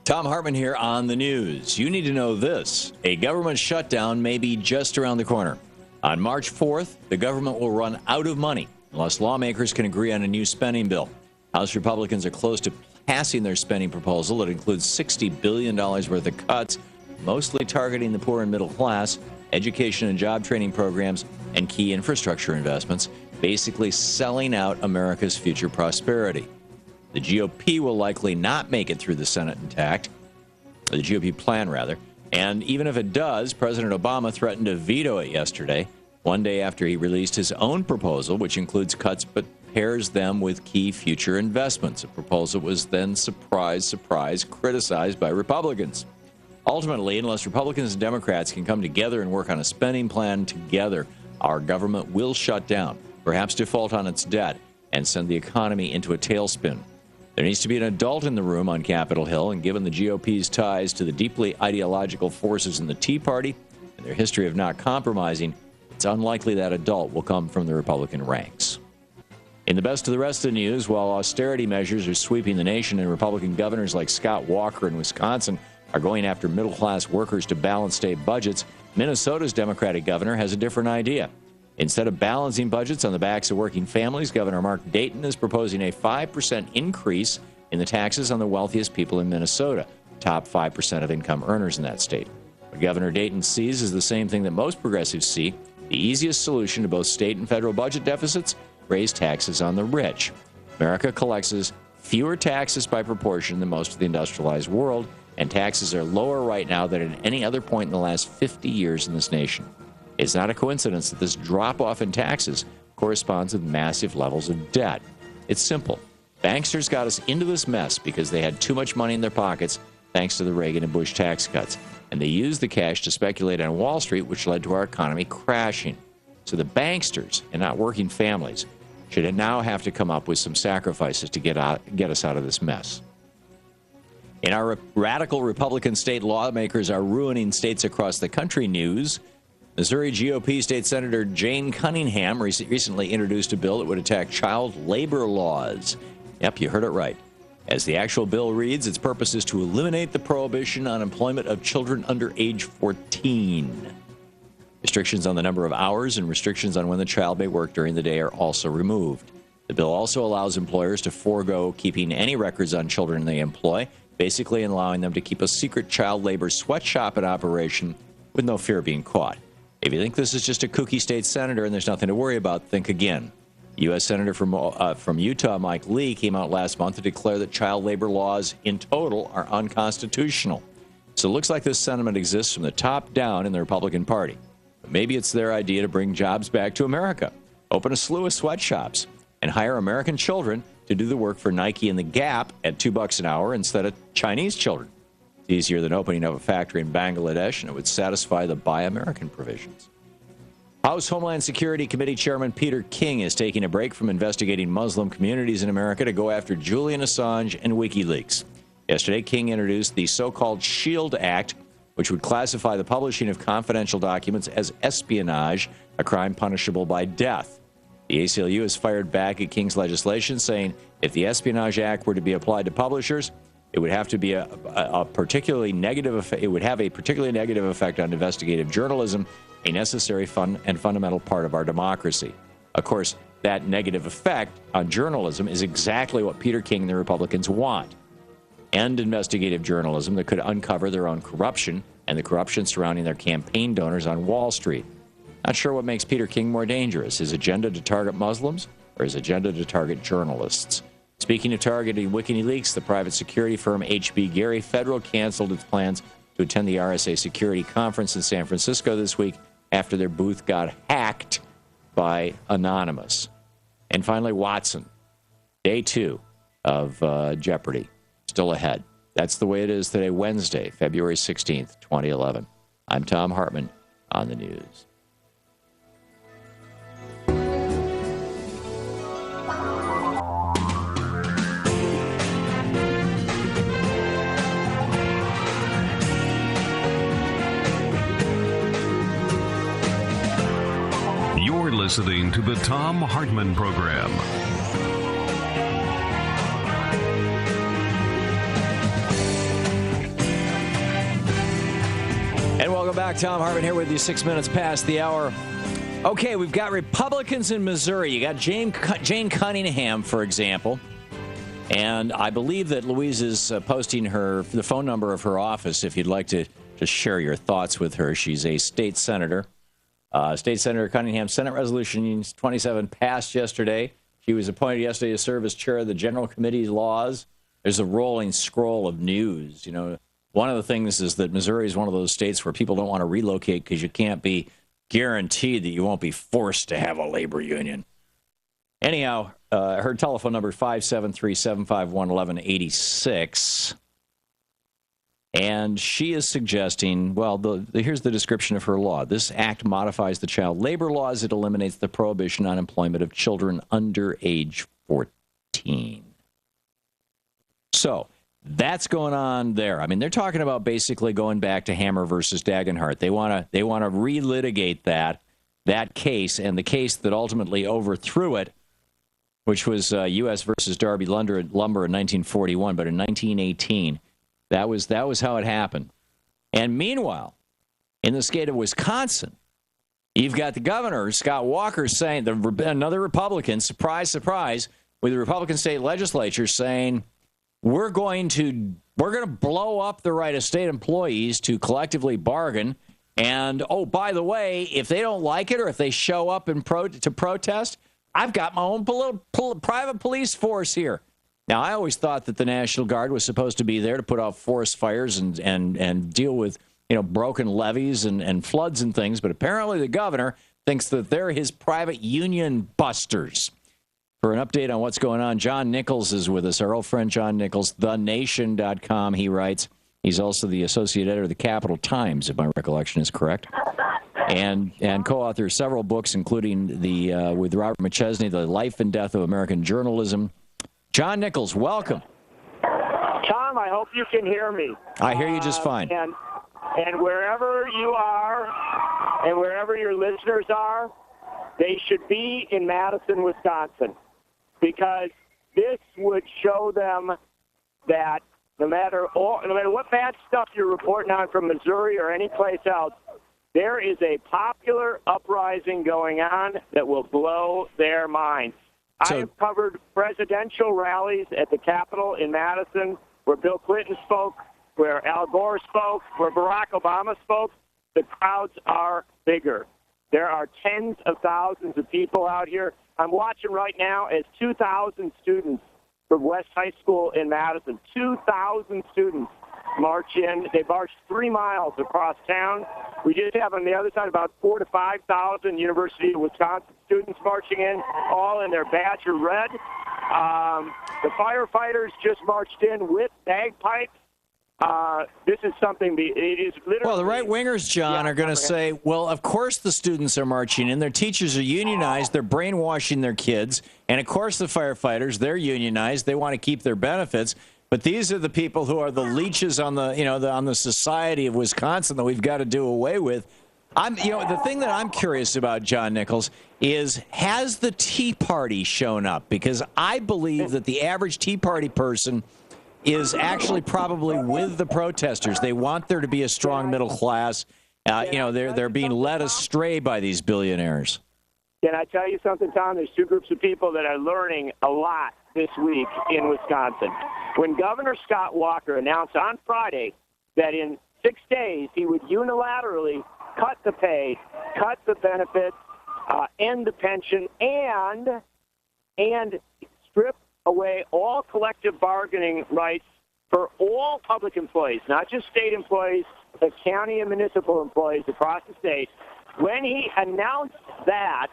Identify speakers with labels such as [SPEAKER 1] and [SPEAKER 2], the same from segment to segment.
[SPEAKER 1] Thom Hartmann here on the news. You need to know this. A government shutdown may be just around the corner. On March 4th, the government will run out of money unless lawmakers can agree on a new spending bill. House Republicans are close to passing their spending proposal that includes $60 billion worth of cuts, mostly targeting the poor and middle class, education and job training programs, and key infrastructure investments, basically selling out America's future prosperity. The GOP will likely not make it through the Senate intact, or the GOP plan, rather. And even if it does, President Obama threatened to veto it yesterday, one day after he released his own proposal, which includes cuts but pairs them with key future investments. A proposal was then, surprise, criticized by Republicans. Ultimately, unless Republicans and Democrats can come together and work on a spending plan together, our government will shut down, perhaps default on its debt, and send the economy into a tailspin. There needs to be an adult in the room on Capitol Hill, and given the GOP's ties to the deeply ideological forces in the Tea Party and their history of not compromising, it's unlikely that adult will come from the Republican ranks. In the best of the rest of the news, while austerity measures are sweeping the nation and Republican governors like Scott Walker in Wisconsin are going after middle-class workers to balance state budgets, Minnesota's Democratic governor has a different idea. Instead of balancing budgets on the backs of working families, Governor Mark Dayton is proposing a 5% increase in the taxes on the wealthiest people in Minnesota, top 5% of income earners in that state. What Governor Dayton sees is the same thing that most progressives see: the easiest solution to both state and federal budget deficits: raise taxes on the rich. America collects fewer taxes by proportion than most of the industrialized world, and taxes are lower right now than at any other point in the last 50 years in this nation. It's not a coincidence that this drop-off in taxes corresponds with massive levels of debt. It's simple. Banksters got us into this mess because they had too much money in their pockets thanks to the Reagan and Bush tax cuts, and they used the cash to speculate on Wall Street, which led to our economy crashing. So the banksters, and not working families, should now have to come up with some sacrifices to get us out of this mess. In our radical Republican state lawmakers are ruining states across the country news, Missouri GOP State Senator Jane Cunningham recently introduced a bill that would attack child labor laws. Yep, you heard it right. As the actual bill reads, its purpose is to eliminate the prohibition on employment of children under age 14. Restrictions on the number of hours and restrictions on when the child may work during the day are also removed. The bill also allows employers to forego keeping any records on children they employ, basically allowing them to keep a secret child labor sweatshop in operation with no fear of being caught. If you think this is just a kooky state senator and there's nothing to worry about, think again. U.S. Senator from Utah, Mike Lee, came out last month to declare that child labor laws in total are unconstitutional. So it looks like this sentiment exists from the top down in the Republican Party. But maybe it's their idea to bring jobs back to America, open a slew of sweatshops, and hire American children to do the work for Nike and the Gap at $2 an hour instead of Chinese children. It's easier than opening up a factory in Bangladesh, and it would satisfy the Buy American provisions. House Homeland Security Committee Chairman Peter King is taking a break from investigating Muslim communities in America to go after Julian Assange and WikiLeaks. Yesterday, King introduced the so-called SHIELD Act, which would classify the publishing of confidential documents as espionage, a crime punishable by death. The ACLU has fired back at King's legislation, saying if the Espionage Act were to be applied to publishers, it would have to be a particularly negative effect. It would have a particularly negative effect on investigative journalism, a necessary and fundamental part of our democracy. Of course, that negative effect on journalism is exactly what Peter King and the Republicans want. End investigative journalism that could uncover their own corruption and the corruption surrounding their campaign donors on Wall Street. Not sure what makes Peter King more dangerous, his agenda to target Muslims or his agenda to target journalists. Speaking of targeting WikiLeaks, the private security firm HB Gary Federal canceled its plans to attend the RSA Security Conference in San Francisco this week after their booth got hacked by Anonymous. And finally, Watson. Day 2 of Jeopardy. Still ahead. That's the way it is today, Wednesday, February 16th, 2011. I'm Thom Hartmann on the news.
[SPEAKER 2] You're listening to the Thom Hartmann Program.
[SPEAKER 1] o'clock. Thom Hartmann here with you, 6 minutes past the hour. Okay, we've got Republicans in Missouri. You got Jane Cunningham, for example. And I believe that Louise is posting the phone number of her office if you'd like to just share your thoughts with her. She's a state senator. State Senator Cunningham, Senate Resolution 27 passed yesterday. She was appointed yesterday to serve as chair of the General Committee's laws. There's a rolling scroll of news. You know, one of the things is that Missouri is one of those states where people don't want to relocate because you can't be guaranteed that you won't be forced to have a labor union. Anyhow, her telephone number, 573-751-1186. And she is suggesting, well, here's the description of her law. This act modifies the child labor laws. It eliminates the prohibition on employment of children under age 14. So that's going on there. I mean, they're talking about basically going back to Hammer versus Dagenhart. They want to relitigate that case, and the case that ultimately overthrew it, which was U.S. versus Darby Lumber in 1941, but in 1918, that was how it happened. And meanwhile, in the state of Wisconsin, you've got the governor, Scott Walker, saying, another Republican, surprise, surprise, with the Republican state legislature saying, we're going to blow up the right of state employees to collectively bargain. And, oh, by the way, if they don't like it or if they show up to protest, I've got my own private police force here. Now, I always thought that the National Guard was supposed to be there to put out forest fires and deal with, broken levees and floods and things. But apparently the governor thinks that they're his private union busters. For an update on what's going on, John Nichols is with us, our old friend John Nichols, thenation.com, he writes. He's also the associate editor of the Capital Times, if my recollection is correct, and co-author of several books, including with Robert McChesney, The Life and Death of American Journalism. John Nichols, welcome.
[SPEAKER 3] Tom, I hope you can hear me.
[SPEAKER 1] I hear you just fine.
[SPEAKER 3] And wherever you are and wherever your listeners are, they should be in Madison, Wisconsin, because this would show them that no matter what bad stuff you're reporting on from Missouri or any place else, there is a popular uprising going on that will blow their minds. I have covered presidential rallies at the Capitol in Madison where Bill Clinton spoke, where Al Gore spoke, where Barack Obama spoke. The crowds are bigger. There are tens of thousands of people out here. I'm watching right now as 2,000 students from West High School in Madison, 2,000 students march in. They marched 3 miles across town. We just have on the other side about 4,000 to 5,000 University of Wisconsin students marching in, all in their Badger red. The firefighters just marched in with bagpipes. This is something, it is literally... Well,
[SPEAKER 1] the right-wingers, John, are going to say, well, of course the students are marching in. Their teachers are unionized. They're brainwashing their kids. And, of course, the firefighters, they're unionized. They want to keep their benefits. But these are the people who are the leeches on the society of Wisconsin that we've got to do away with. The thing that I'm curious about, John Nichols, is has the Tea Party shown up? Because I believe that the average Tea Party person is actually probably with the protesters. They want there to be a strong middle class. They're being led astray by these billionaires.
[SPEAKER 3] Can I tell you something, Tom? There's two groups of people that are learning a lot this week in Wisconsin. When Governor Scott Walker announced on Friday that in 6 days he would unilaterally cut the pay, cut the benefits, end the pension, and strip away all collective bargaining rights for all public employees, not just state employees, but county and municipal employees across the state. When he announced that,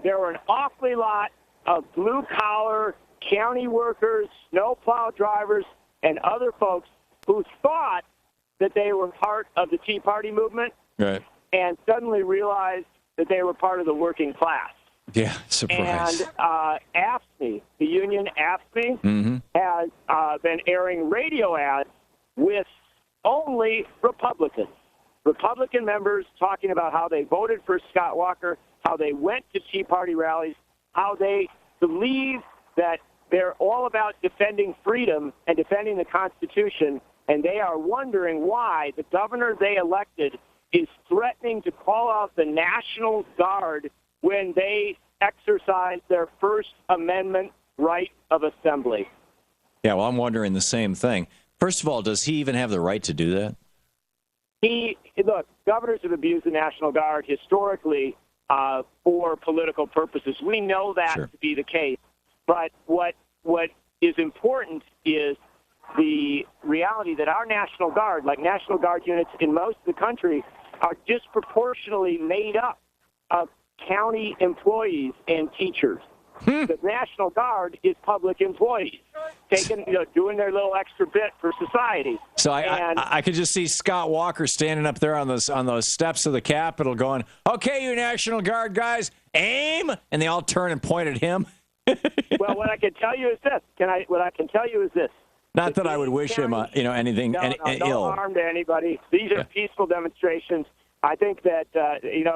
[SPEAKER 3] there were an awfully lot of blue-collar county workers, snowplow drivers, and other folks who thought that they were part of the Tea Party movement, right, and suddenly realized that they were part of the working class.
[SPEAKER 1] Yeah, surprise.
[SPEAKER 3] And AFSCME, the union AFSCME, has been airing radio ads with only Republicans. Republican members talking about how they voted for Scott Walker, how they went to Tea Party rallies, how they believe that they're all about defending freedom and defending the Constitution, and they are wondering why the governor they elected is threatening to call out the National Guard when they exercise their First Amendment right of assembly.
[SPEAKER 1] Yeah, well, I'm wondering the same thing. First of all, does he even have the right to do that?
[SPEAKER 3] Look, governors have abused the National Guard historically for political purposes. We know that to be the case. But what is important is the reality that our National Guard, like National Guard units in most of the country, are disproportionately made up of county employees and teachers. The National Guard is public employees, doing their little extra bit for society.
[SPEAKER 1] So I could just see Scott Walker standing up there on those steps of the Capitol going, "Okay, you National Guard guys, aim!" And they all turn and point at him.
[SPEAKER 3] Well, what I can tell you is this.
[SPEAKER 1] Not that I would wish him, anything
[SPEAKER 3] no
[SPEAKER 1] ill.
[SPEAKER 3] harm to anybody. These are peaceful demonstrations. I think that,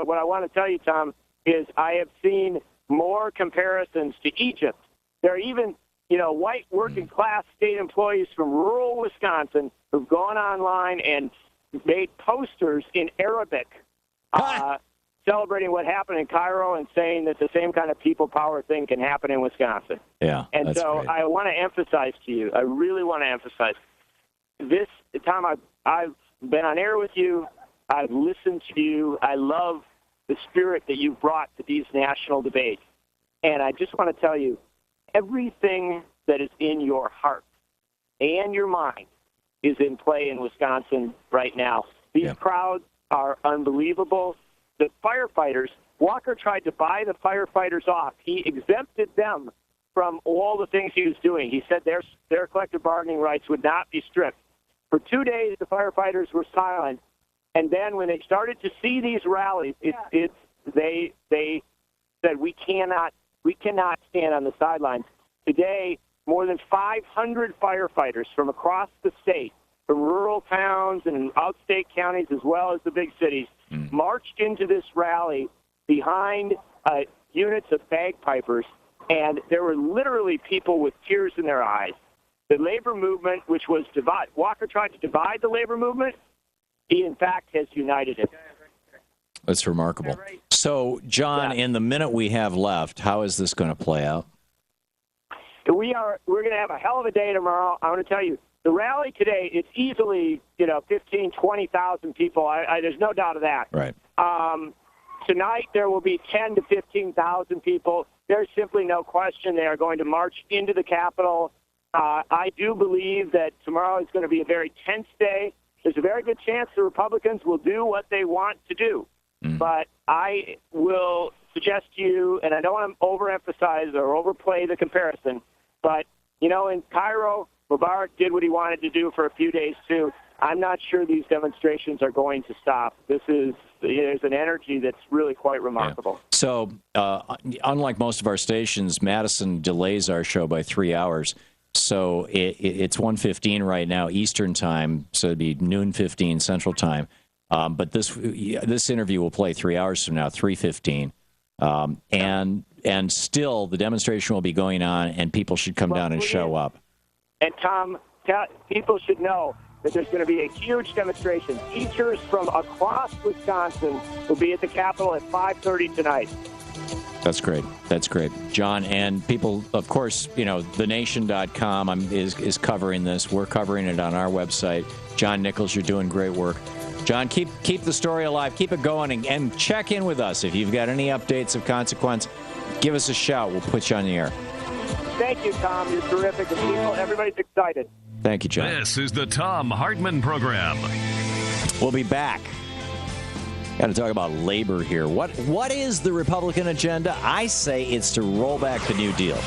[SPEAKER 3] what I want to tell you, Tom, is I have seen more comparisons to Egypt. There are even, white working-class state employees from rural Wisconsin who've gone online and made posters in Arabic celebrating what happened in Cairo and saying that the same kind of people power thing can happen in Wisconsin.
[SPEAKER 1] Yeah,
[SPEAKER 3] and so
[SPEAKER 1] great.
[SPEAKER 3] I want to emphasize to you, I really want to emphasize this, Tom, I've been on air with you. I've listened to you. I love the spirit that you've brought to these national debates. And I just want to tell you, everything that is in your heart and your mind is in play in Wisconsin right now. These crowds are unbelievable. The firefighters, Walker tried to buy the firefighters off. He exempted them from all the things he was doing. He said their collective bargaining rights would not be stripped. For 2 days, the firefighters were silent. And then when they started to see these rallies, they said, we cannot stand on the sidelines. Today, more than 500 firefighters from across the state, from rural towns and outstate counties as well as the big cities, marched into this rally behind units of bagpipers, and there were literally people with tears in their eyes. The labor movement, which was Walker tried to divide the labor movement. He, in fact, has united it.
[SPEAKER 1] That's remarkable. So, John, in the minute we have left, how is this going to play out?
[SPEAKER 3] We're going to have a hell of a day tomorrow. I want to tell you, the rally today, it's easily, 15, 20,000 people. There's no doubt of that.
[SPEAKER 1] Right.
[SPEAKER 3] Tonight, there will be 10 to 15,000 people. There's simply no question they are going to march into the Capitol. I do believe that tomorrow is going to be a very tense day. There's a very good chance the Republicans will do what they want to do. But I will suggest to you, and I don't want to overemphasize or overplay the comparison, but, in Cairo, Mubarak did what he wanted to do for a few days, too. I'm not sure these demonstrations are going to stop. There's an energy that's really quite remarkable.
[SPEAKER 1] Yeah. So, unlike most of our stations, Madison delays our show by 3 hours. So it's 1:15 right now Eastern time, so it'd be noon 15 Central time. But this interview will play 3 hours from now, 3:15, and still the demonstration will be going on, and people should come down and show up.
[SPEAKER 3] And Tom, people should know that there's going to be a huge demonstration. Teachers from across Wisconsin will be at the Capitol at 5:30 tonight.
[SPEAKER 1] That's great. That's great. John, and people, of course, thenation.com is covering this. We're covering it on our website. John Nichols, you're doing great work. John, keep the story alive. Keep it going, and check in with us. If you've got any updates of consequence, give us a shout. We'll put you on the air.
[SPEAKER 3] Thank you, Tom. You're terrific. And everybody's excited.
[SPEAKER 1] Thank you, John.
[SPEAKER 2] This is the Thom Hartmann Program.
[SPEAKER 1] We'll be back. Got to talk about labor here. What is the Republican agenda? I say it's to roll back the New Deal.